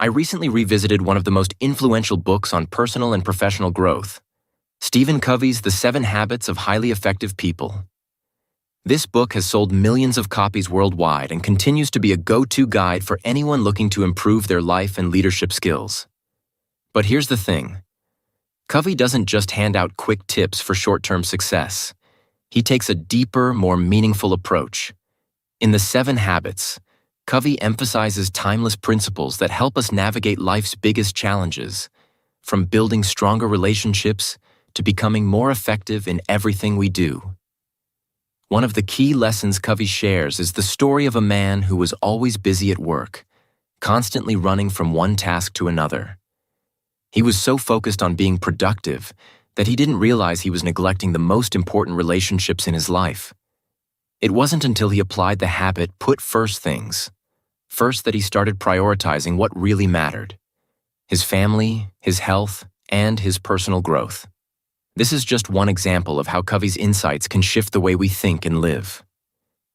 I recently revisited one of the most influential books on personal and professional growth, Stephen Covey's The 7 Habits of Highly Effective People. This book has sold millions of copies worldwide and continues to be a go-to guide for anyone looking to improve their life and leadership skills. But here's the thing. Covey doesn't just hand out quick tips for short-term success. He takes a deeper, more meaningful approach. In The 7 Habits, Covey emphasizes timeless principles that help us navigate life's biggest challenges, from building stronger relationships to becoming more effective in everything we do. One of the key lessons Covey shares is the story of a man who was always busy at work, constantly running from one task to another. He was so focused on being productive that he didn't realize he was neglecting the most important relationships in his life. It wasn't until he applied the habit "put first things" first that he started prioritizing what really mattered: his family, his health, and his personal growth. This is just one example of how Covey's insights can shift the way we think and live.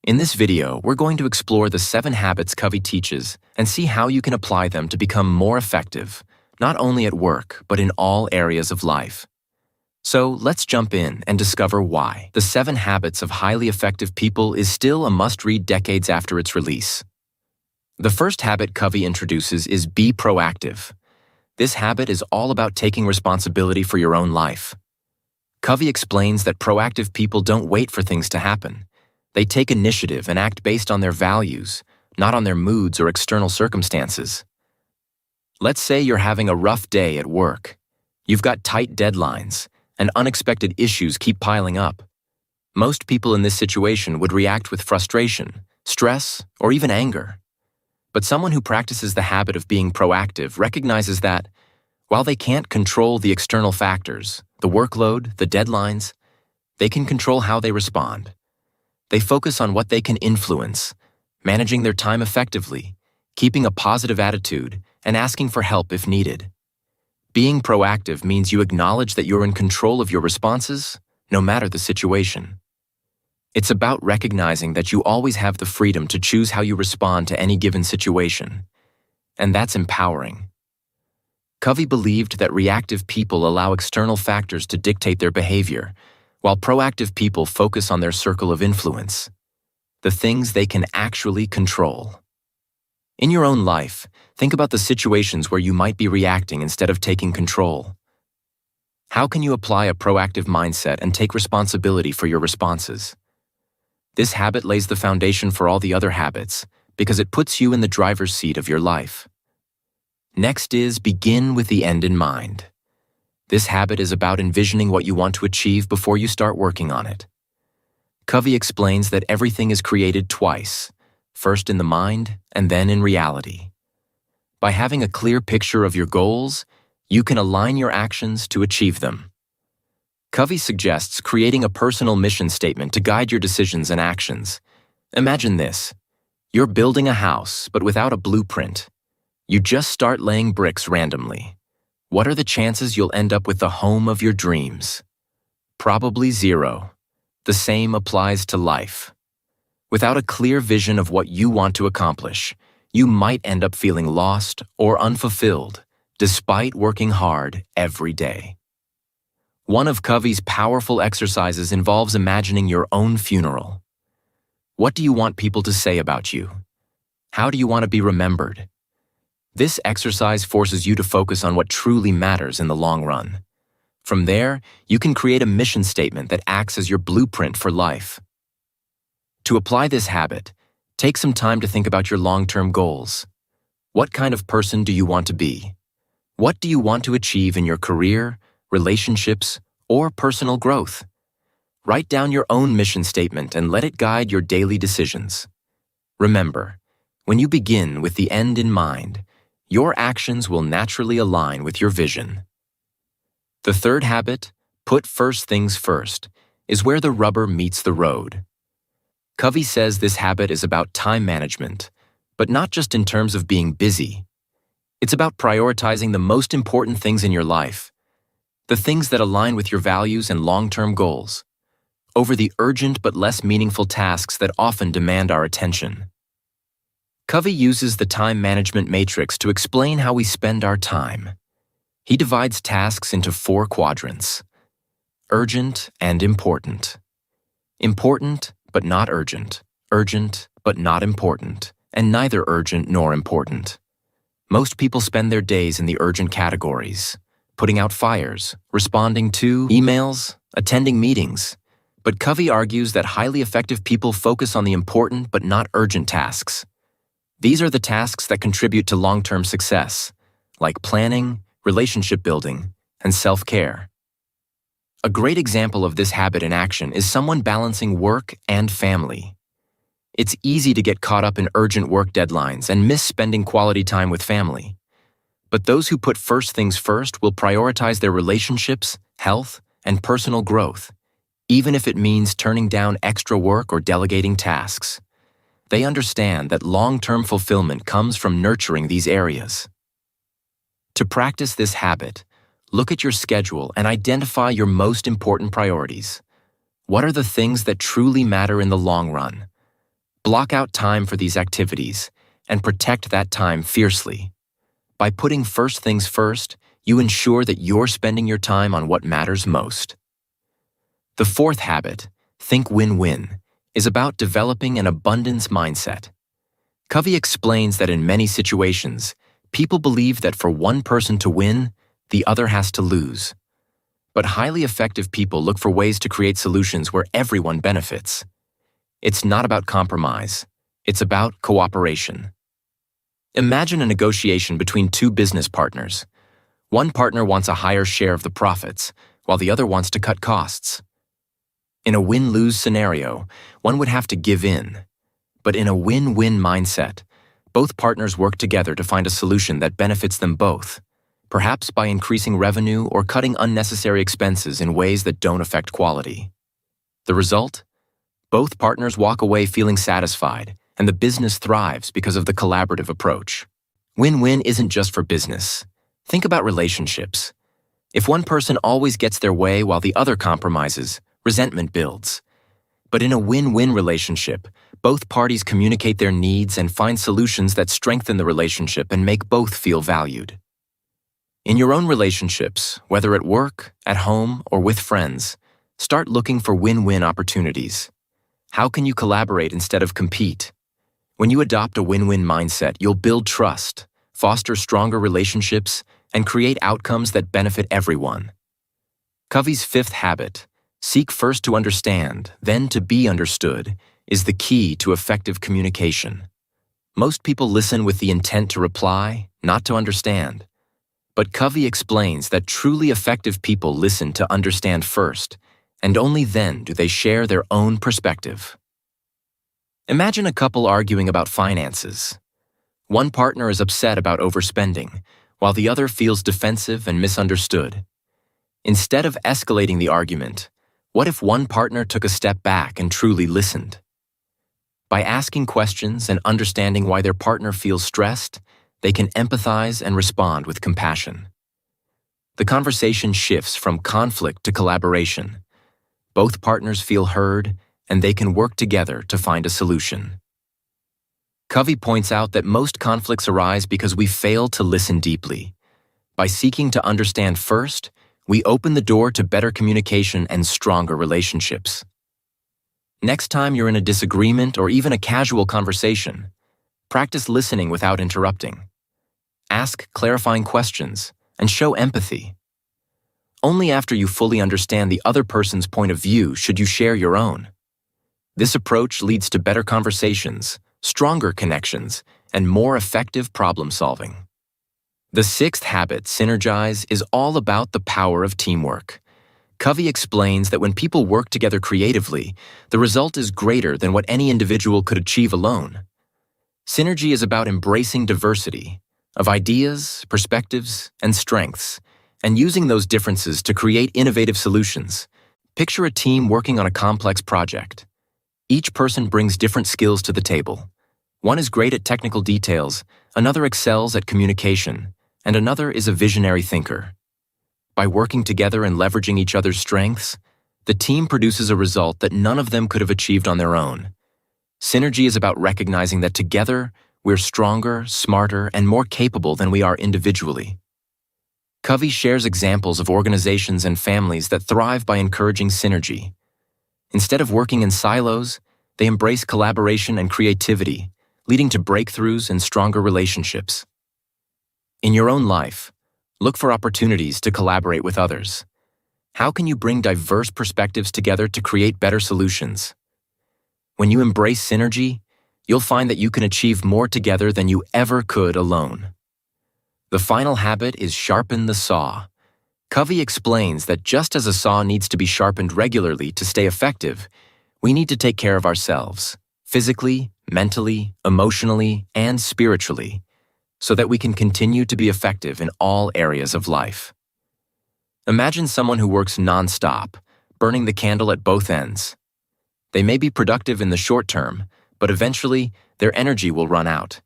In this video, we're going to explore the 7 habits Covey teaches and see how you can apply them to become more effective, not only at work, but in all areas of life. So let's jump in and discover why The 7 Habits of Highly Effective People is still a must-read decades after its release. The first habit Covey introduces is be proactive. This habit is all about taking responsibility for your own life. Covey explains that proactive people don't wait for things to happen. They take initiative and act based on their values, not on their moods or external circumstances. Let's say you're having a rough day at work. You've got tight deadlines, and unexpected issues keep piling up. Most people in this situation would react with frustration, stress, or even anger. But someone who practices the habit of being proactive recognizes that, while they can't control the external factors, the workload, the deadlines, they can control how they respond. They focus on what they can influence, managing their time effectively, keeping a positive attitude, and asking for help if needed. Being proactive means you acknowledge that you're in control of your responses, no matter the situation. It's about recognizing that you always have the freedom to choose how you respond to any given situation. And that's empowering. Covey believed that reactive people allow external factors to dictate their behavior, while proactive people focus on their circle of influence, the things they can actually control. In your own life, think about the situations where you might be reacting instead of taking control. How can you apply a proactive mindset and take responsibility for your responses? This habit lays the foundation for all the other habits because it puts you in the driver's seat of your life. Next is begin with the end in mind. This habit is about envisioning what you want to achieve before you start working on it. Covey explains that everything is created twice, first in the mind and then in reality. By having a clear picture of your goals, you can align your actions to achieve them. Covey suggests creating a personal mission statement to guide your decisions and actions. Imagine this. You're building a house, but without a blueprint. You just start laying bricks randomly. What are the chances you'll end up with the home of your dreams? Probably 0. The same applies to life. Without a clear vision of what you want to accomplish, you might end up feeling lost or unfulfilled, despite working hard every day. One of Covey's powerful exercises involves imagining your own funeral. What do you want people to say about you? How do you want to be remembered? This exercise forces you to focus on what truly matters in the long run. From there, you can create a mission statement that acts as your blueprint for life. To apply this habit, take some time to think about your long-term goals. What kind of person do you want to be? What do you want to achieve in your career, relationships, or personal growth? Write down your own mission statement and let it guide your daily decisions. Remember, when you begin with the end in mind, your actions will naturally align with your vision. The third habit, put first things first, is where the rubber meets the road. Covey says this habit is about time management, but not just in terms of being busy. It's about prioritizing the most important things in your life, the things that align with your values and long-term goals, over the urgent but less meaningful tasks that often demand our attention. Covey uses the time management matrix to explain how we spend our time. He divides tasks into 4 quadrants: urgent and important, important but not urgent, urgent but not important, and neither urgent nor important. Most people spend their days in the urgent categories, putting out fires, responding to emails, attending meetings. But Covey argues that highly effective people focus on the important but not urgent tasks. These are the tasks that contribute to long-term success, like planning, relationship building, and self-care. A great example of this habit in action is someone balancing work and family. It's easy to get caught up in urgent work deadlines and miss spending quality time with family. But those who put first things first will prioritize their relationships, health, and personal growth, even if it means turning down extra work or delegating tasks. They understand that long-term fulfillment comes from nurturing these areas. To practice this habit, look at your schedule and identify your most important priorities. What are the things that truly matter in the long run? Block out time for these activities and protect that time fiercely. By putting first things first, you ensure that you're spending your time on what matters most. The 4th habit, think win-win, is about developing an abundance mindset. Covey explains that in many situations, people believe that for one person to win, the other has to lose. But highly effective people look for ways to create solutions where everyone benefits. It's not about compromise. It's about cooperation. Imagine a negotiation between 2 business partners. One partner wants a higher share of the profits, while the other wants to cut costs. In a win-lose scenario, one would have to give in. But in a win-win mindset, both partners work together to find a solution that benefits them both, perhaps by increasing revenue or cutting unnecessary expenses in ways that don't affect quality. The result? Both partners walk away feeling satisfied, and the business thrives because of the collaborative approach. Win-win isn't just for business. Think about relationships. If one person always gets their way while the other compromises, resentment builds. But in a win-win relationship, both parties communicate their needs and find solutions that strengthen the relationship and make both feel valued. In your own relationships, whether at work, at home, or with friends, start looking for win-win opportunities. How can you collaborate instead of compete? When you adopt a win-win mindset, you'll build trust, foster stronger relationships, and create outcomes that benefit everyone. Covey's 5th habit, seek first to understand, then to be understood, is the key to effective communication. Most people listen with the intent to reply, not to understand. But Covey explains that truly effective people listen to understand first, and only then do they share their own perspective. Imagine a couple arguing about finances. One partner is upset about overspending, while the other feels defensive and misunderstood. Instead of escalating the argument, what if one partner took a step back and truly listened? By asking questions and understanding why their partner feels stressed, they can empathize and respond with compassion. The conversation shifts from conflict to collaboration. Both partners feel heard, and they can work together to find a solution. Covey points out that most conflicts arise because we fail to listen deeply. By seeking to understand first, we open the door to better communication and stronger relationships. Next time you're in a disagreement or even a casual conversation, practice listening without interrupting. Ask clarifying questions and show empathy. Only after you fully understand the other person's point of view should you share your own. This approach leads to better conversations, stronger connections, and more effective problem solving. The 6th habit, synergize, is all about the power of teamwork. Covey explains that when people work together creatively, the result is greater than what any individual could achieve alone. Synergy is about embracing diversity of ideas, perspectives, and strengths, and using those differences to create innovative solutions. Picture a team working on a complex project. Each person brings different skills to the table. One is great at technical details, another excels at communication, and another is a visionary thinker. By working together and leveraging each other's strengths, the team produces a result that none of them could have achieved on their own. Synergy is about recognizing that together, we're stronger, smarter, and more capable than we are individually. Covey shares examples of organizations and families that thrive by encouraging synergy. Instead of working in silos, they embrace collaboration and creativity, leading to breakthroughs and stronger relationships. In your own life, look for opportunities to collaborate with others. How can you bring diverse perspectives together to create better solutions? When you embrace synergy, you'll find that you can achieve more together than you ever could alone. The final habit is sharpen the saw. Covey explains that just as a saw needs to be sharpened regularly to stay effective, we need to take care of ourselves, physically, mentally, emotionally, and spiritually, so that we can continue to be effective in all areas of life. Imagine someone who works non-stop, burning the candle at both ends. They may be productive in the short term, but eventually their energy will run out.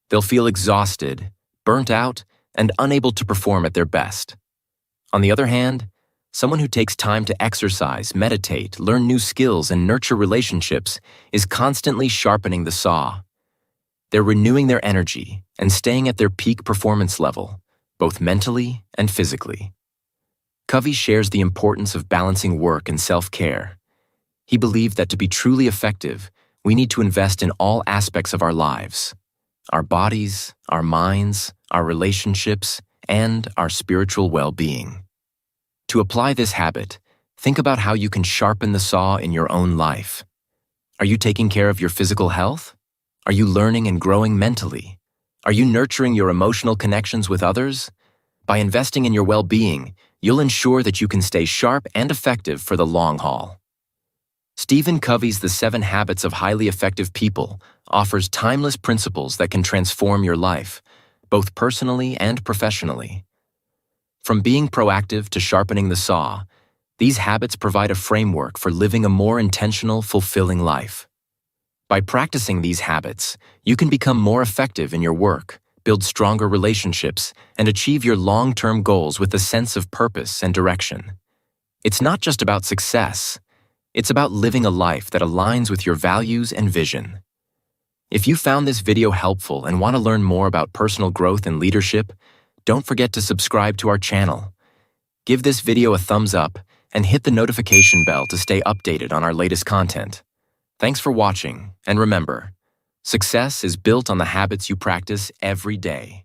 They'll feel exhausted, burnt out, and unable to perform at their best. On the other hand, someone who takes time to exercise, meditate, learn new skills, and nurture relationships is constantly sharpening the saw. They're renewing their energy and staying at their peak performance level, both mentally and physically. Covey shares the importance of balancing work and self-care. He believed that to be truly effective, we need to invest in all aspects of our lives: our bodies, our minds, our relationships, and our spiritual well-being. To apply this habit, think about how you can sharpen the saw in your own life. Are you taking care of your physical health? Are you learning and growing mentally? Are you nurturing your emotional connections with others? By investing in your well-being, you'll ensure that you can stay sharp and effective for the long haul. Stephen Covey's The 7 Habits of Highly Effective People offers timeless principles that can transform your life, both personally and professionally. From being proactive to sharpening the saw, these habits provide a framework for living a more intentional, fulfilling life. By practicing these habits, you can become more effective in your work, build stronger relationships, and achieve your long-term goals with a sense of purpose and direction. It's not just about success. It's about living a life that aligns with your values and vision. If you found this video helpful and want to learn more about personal growth and leadership, don't forget to subscribe to our channel. Give this video a thumbs up and hit the notification bell to stay updated on our latest content. Thanks for watching, and remember, success is built on the habits you practice every day.